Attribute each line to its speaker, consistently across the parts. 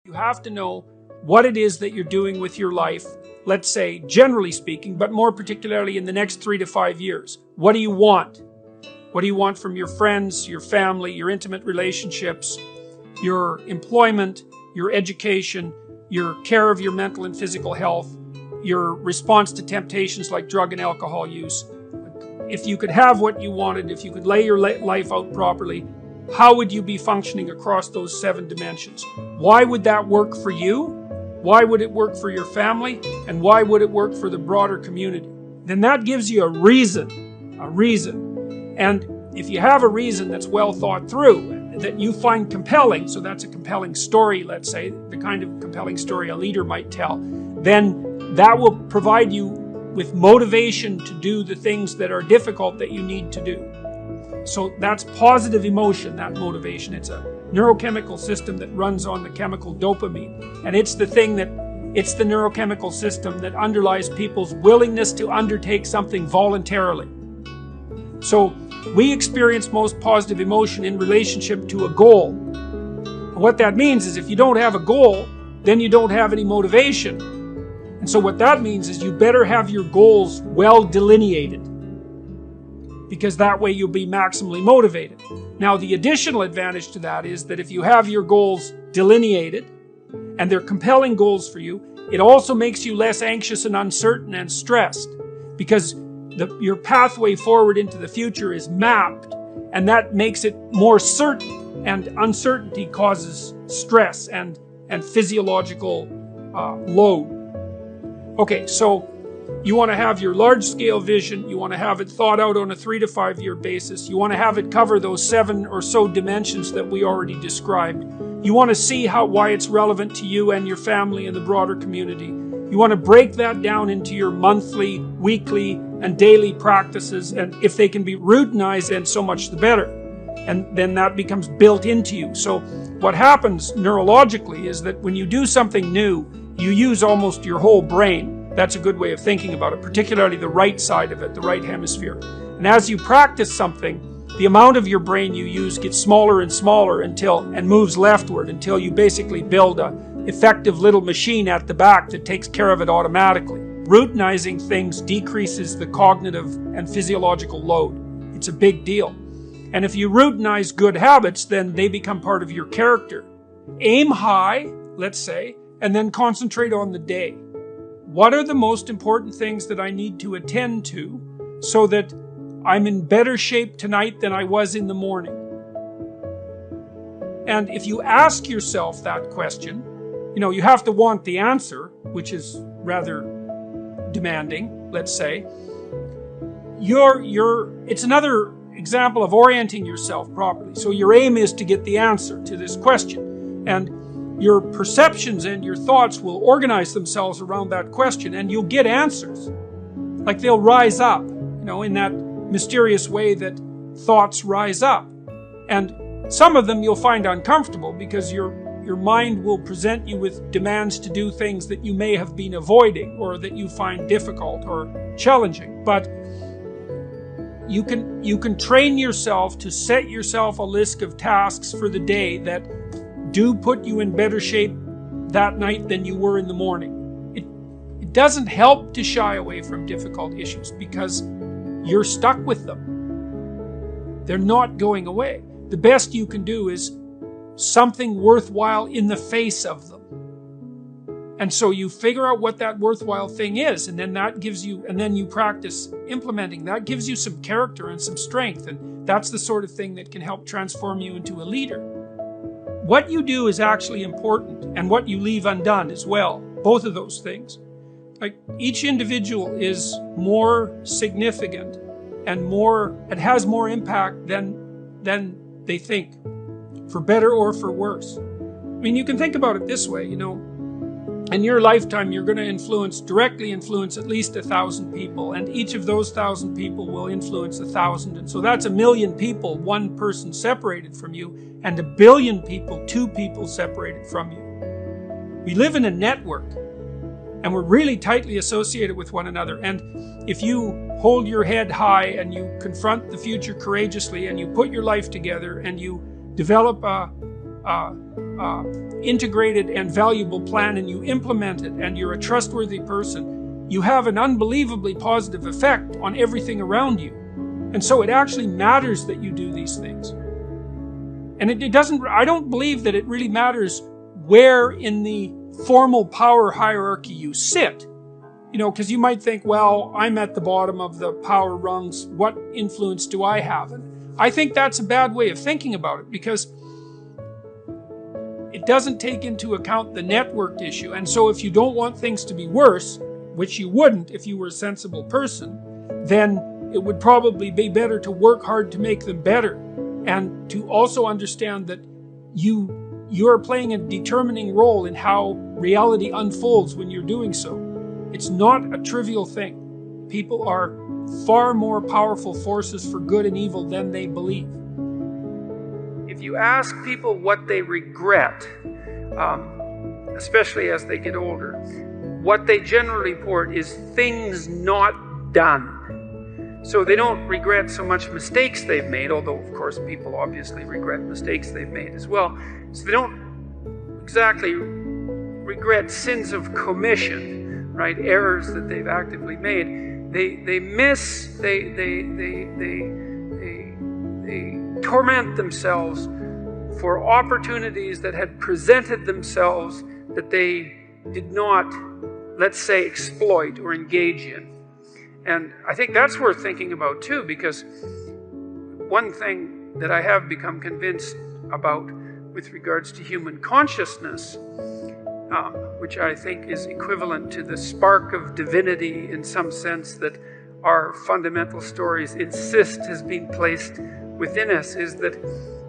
Speaker 1: You have to know what it is that you're doing with your life, let's say generally speaking, but more particularly in the next 3 to 5 years. What do you want? What do you want from your friends, your family, your intimate relationships, your employment, your education, your care of your mental and physical health, your response to temptations like drug and alcohol use? If you could have what you wanted, if you could lay your life out properly, how would you be functioning across those 7 dimensions? Why would that work for you? Why would it work for your family? And why would it work for the broader community? Then that gives you a reason. And if you have a reason that's well thought through, that you find compelling, so that's a compelling story, let's say, the kind of compelling story a leader might tell, then that will provide you with motivation to do the things that are difficult that you need to do. So that's positive emotion, that motivation. It's a neurochemical system that runs on the chemical dopamine. And it's the neurochemical system that underlies people's willingness to undertake something voluntarily. So we experience most positive emotion in relationship to a goal. And what that means is if you don't have a goal, then you don't have any motivation. And so what that means is you better have your goals well delineated, because that way you'll be maximally motivated. Now, the additional advantage to that is that if you have your goals delineated and they're compelling goals for you, it also makes you less anxious and uncertain and stressed, because your pathway forward into the future is mapped, and that makes it more certain, and uncertainty causes stress and physiological load. Okay, so you want to have your large-scale vision. You want to have it thought out on a 3 to 5 year basis. You want to have it cover those 7 or so dimensions that we already described. You want to see why it's relevant to you and your family and the broader community. You want to break that down into your monthly, weekly, and daily practices, and if they can be routinized, then so much the better. And then that becomes built into you. So what happens neurologically is that when you do something new, you use almost your whole brain. That's a good way of thinking about it, particularly the right side of it, the right hemisphere. And as you practice something, the amount of your brain you use gets smaller and smaller and moves leftward until you basically build an effective little machine at the back that takes care of it automatically. Routinizing things decreases the cognitive and physiological load. It's a big deal. And if you routinize good habits, then they become part of your character. Aim high, let's say, and then concentrate on the day. What are the most important things that I need to attend to so that I'm in better shape tonight than I was in the morning? And if you ask yourself that question, you have to want the answer, which is rather demanding, let's say. It's another example of orienting yourself properly. So your aim is to get the answer to this question. And your perceptions and your thoughts will organize themselves around that question, and you'll get answers. Like they'll rise up, in that mysterious way that thoughts rise up. And some of them you'll find uncomfortable because your mind will present you with demands to do things that you may have been avoiding or that you find difficult or challenging. But you can train yourself to set yourself a list of tasks for the day that do put you in better shape that night than you were in the morning. It doesn't help to shy away from difficult issues because you're stuck with them. They're not going away. The best you can do is something worthwhile in the face of them. And so you figure out what that worthwhile thing is, and then you practice implementing. That gives you some character and some strength, and that's the sort of thing that can help transform you into a leader. What you do is actually important, and what you leave undone as well. Both of those things. Like each individual is more significant and it has more impact than they think, for better or for worse. I mean, you can think about it this way, in your lifetime, you're going to directly influence at least 1,000 people, and each of those 1,000 people will influence 1,000. And so that's 1,000,000 people, one person separated from you, and 1,000,000,000 people, 2 people separated from you. We live in a network, and we're really tightly associated with one another. And if you hold your head high and you confront the future courageously and you put your life together and you develop a integrated and valuable plan and you implement it and you're a trustworthy person, you have an unbelievably positive effect on everything around you. And so it actually matters that you do these things. And I don't believe that it really matters where in the formal power hierarchy you sit. Because you might think, well, I'm at the bottom of the power rungs. What influence do I have? And I think that's a bad way of thinking about it, because it doesn't take into account the networked issue. And so if you don't want things to be worse, which you wouldn't if you were a sensible person, then it would probably be better to work hard to make them better, and to also understand that you're playing a determining role in how reality unfolds when you're doing so. It's not a trivial thing. People are far more powerful forces for good and evil than they believe. If you ask people what they regret, especially as they get older, what they generally report is things not done. So they don't regret so much mistakes they've made, although of course people obviously regret mistakes they've made as well. So they don't exactly regret sins of commission, right? Errors that they've actively made. They torment themselves for opportunities that had presented themselves that they did not, let's say, exploit or engage in. And I think that's worth thinking about too, because one thing that I have become convinced about with regards to human consciousness, which I think is equivalent to the spark of divinity in some sense that our fundamental stories insist has been placed within us, is that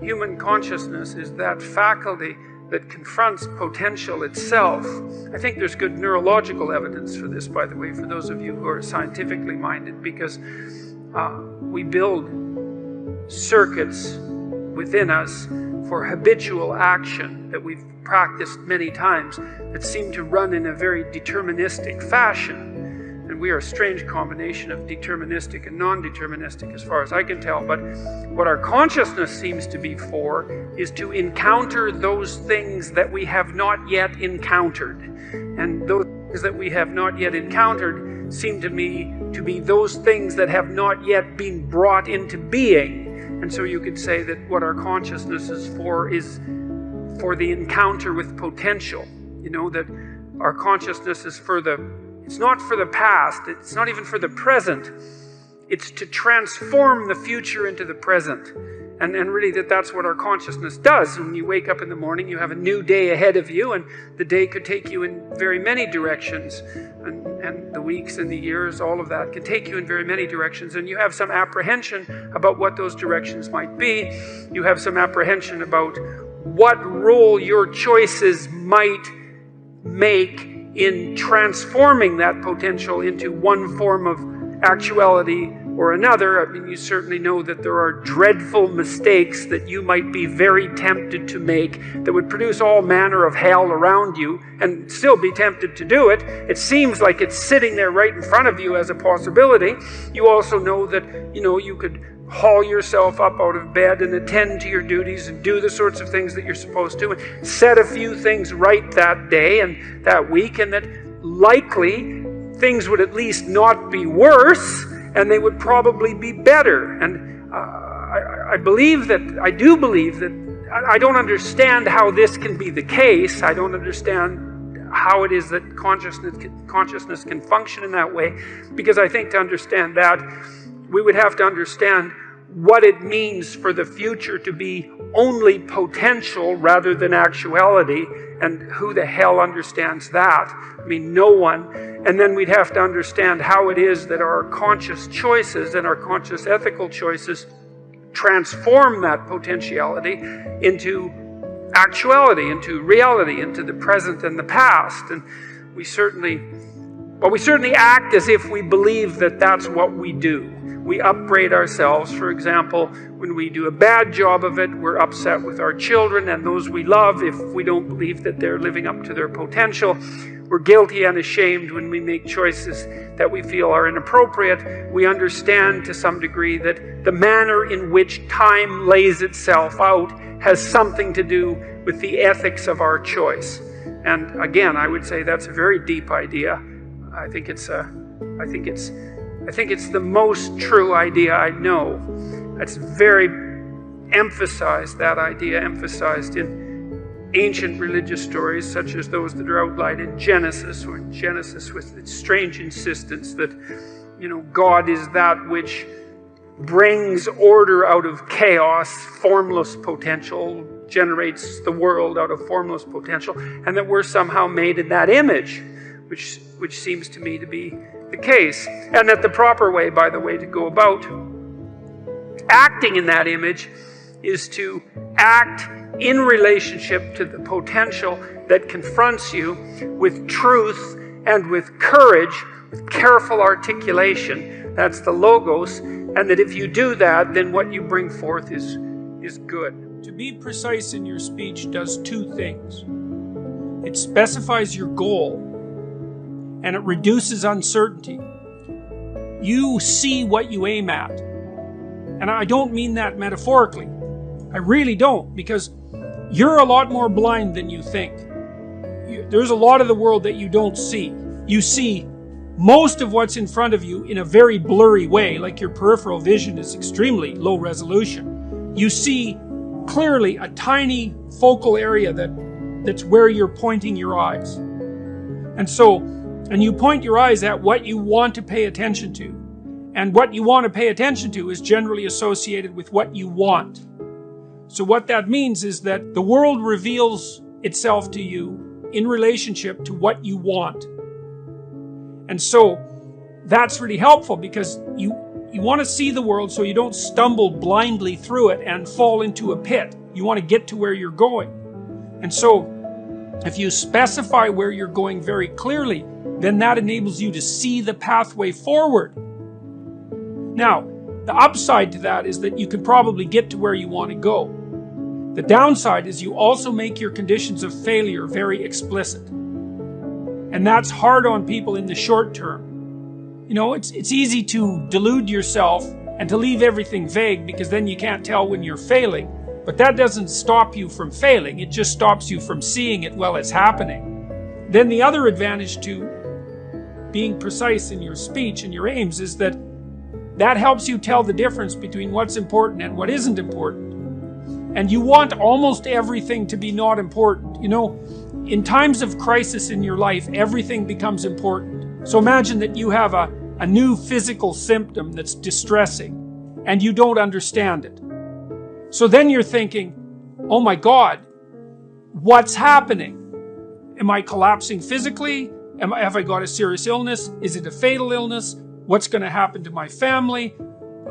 Speaker 1: human consciousness is that faculty that confronts potential itself. I think there's good neurological evidence for this, by the way, for those of you who are scientifically minded, because we build circuits within us for habitual action that we've practiced many times that seem to run in a very deterministic fashion. And we are a strange combination of deterministic and non-deterministic as far as I can tell. But what our consciousness seems to be for is to encounter those things that we have not yet encountered. And those things that we have not yet encountered seem to me to be those things that have not yet been brought into being. And so you could say that what our consciousness is for the encounter with potential. That our consciousness is it's not for the past, it's not even for the present. It's to transform the future into the present. And really that's what our consciousness does. When you wake up in the morning, you have a new day ahead of you, and the day could take you in very many directions. And the weeks and the years, all of that can take you in very many directions. And you have some apprehension about what those directions might be. You have some apprehension about what role your choices might make in transforming that potential into one form of actuality or another. I mean, you certainly know that there are dreadful mistakes that you might be very tempted to make that would produce all manner of hell around you, and still be tempted to do it. It seems like it's sitting there right in front of you as a possibility. You also know that, you could haul yourself up out of bed and attend to your duties and do the sorts of things that you're supposed to, and set a few things right that day and that week, and that likely things would at least not be worse, and they would probably be better. And I do believe that I don't understand how this can be the case. I don't understand how it is that consciousness can function in that way, because I think to understand that, we would have to understand what it means for the future to be only potential rather than actuality. And who the hell understands that? I mean, no one. And then we'd have to understand how it is that our conscious choices and our conscious ethical choices transform that potentiality into actuality, into reality, into the present and the past. And we certainly act as if we believe that that's what we do. We upbraid ourselves. For example, when we do a bad job of it, we're upset with our children and those we love if we don't believe that they're living up to their potential. We're guilty and ashamed when we make choices that we feel are inappropriate. We understand to some degree that the manner in which time lays itself out has something to do with the ethics of our choice. And again, I would say that's a very deep idea. I think it's the most true idea I know. It's very emphasized, that idea emphasized in ancient religious stories such as those that are outlined in Genesis, or in Genesis with its strange insistence that, God is that which brings order out of chaos, formless potential, generates the world out of formless potential, and that we're somehow made in that image, which seems to me to be the case. And that the proper way, by the way, to go about acting in that image is to act in relationship to the potential that confronts you with truth and with courage, with careful articulation. That's the logos. And that if you do that, then what you bring forth is good. To be precise in your speech does two things. It specifies your goal, and it reduces uncertainty. You see what you aim at. And I don't mean that metaphorically. I really don't, because you're a lot more blind than you think. There's a lot of the world that you don't see. You see most of what's in front of you in a very blurry way, like your peripheral vision is extremely low resolution. You see clearly a tiny focal area that's where you're pointing your eyes. And you point your eyes at what you want to pay attention to. And what you want to pay attention to is generally associated with what you want. So what that means is that the world reveals itself to you in relationship to what you want. And so that's really helpful, because you want to see the world so you don't stumble blindly through it and fall into a pit. You want to get to where you're going. And so if you specify where you're going very clearly, then that enables you to see the pathway forward. Now, the upside to that is that you can probably get to where you want to go. The downside is you also make your conditions of failure very explicit. And that's hard on people in the short term. It's easy to delude yourself and to leave everything vague, because then you can't tell when you're failing. But that doesn't stop you from failing. It just stops you from seeing it while it's happening. Then the other advantage to being precise in your speech and your aims is that helps you tell the difference between what's important and what isn't important. And you want almost everything to be not important. In times of crisis in your life, everything becomes important. So imagine that you have a new physical symptom that's distressing, and you don't understand it. So then you're thinking, oh my God, what's happening? Am I collapsing physically? Have I got a serious illness? Is it a fatal illness? What's going to happen to my family?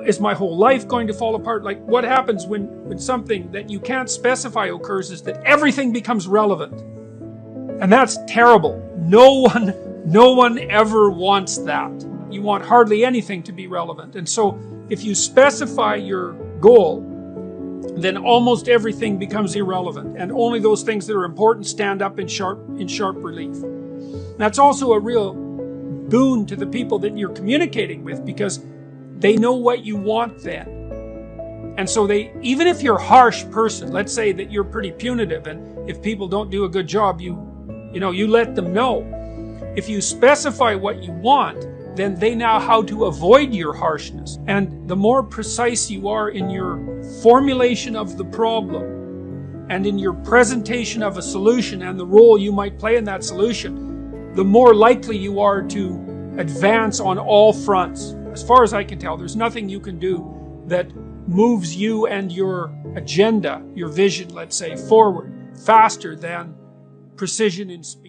Speaker 1: Is my whole life going to fall apart? Like, what happens when something that you can't specify occurs is that everything becomes relevant. And that's terrible. No one ever wants that. You want hardly anything to be relevant. And so if you specify your goal, then almost everything becomes irrelevant. And only those things that are important stand up in sharp relief. That's also a real boon to the people that you're communicating with, because they know what you want then. And so even if you're a harsh person, let's say that you're pretty punitive, and if people don't do a good job, you let them know. If you specify what you want, then they know how to avoid your harshness. And the more precise you are in your formulation of the problem and in your presentation of a solution and the role you might play in that solution, the more likely you are to advance on all fronts. As far as I can tell, there's nothing you can do that moves you and your agenda, your vision, let's say, forward faster than precision in speech.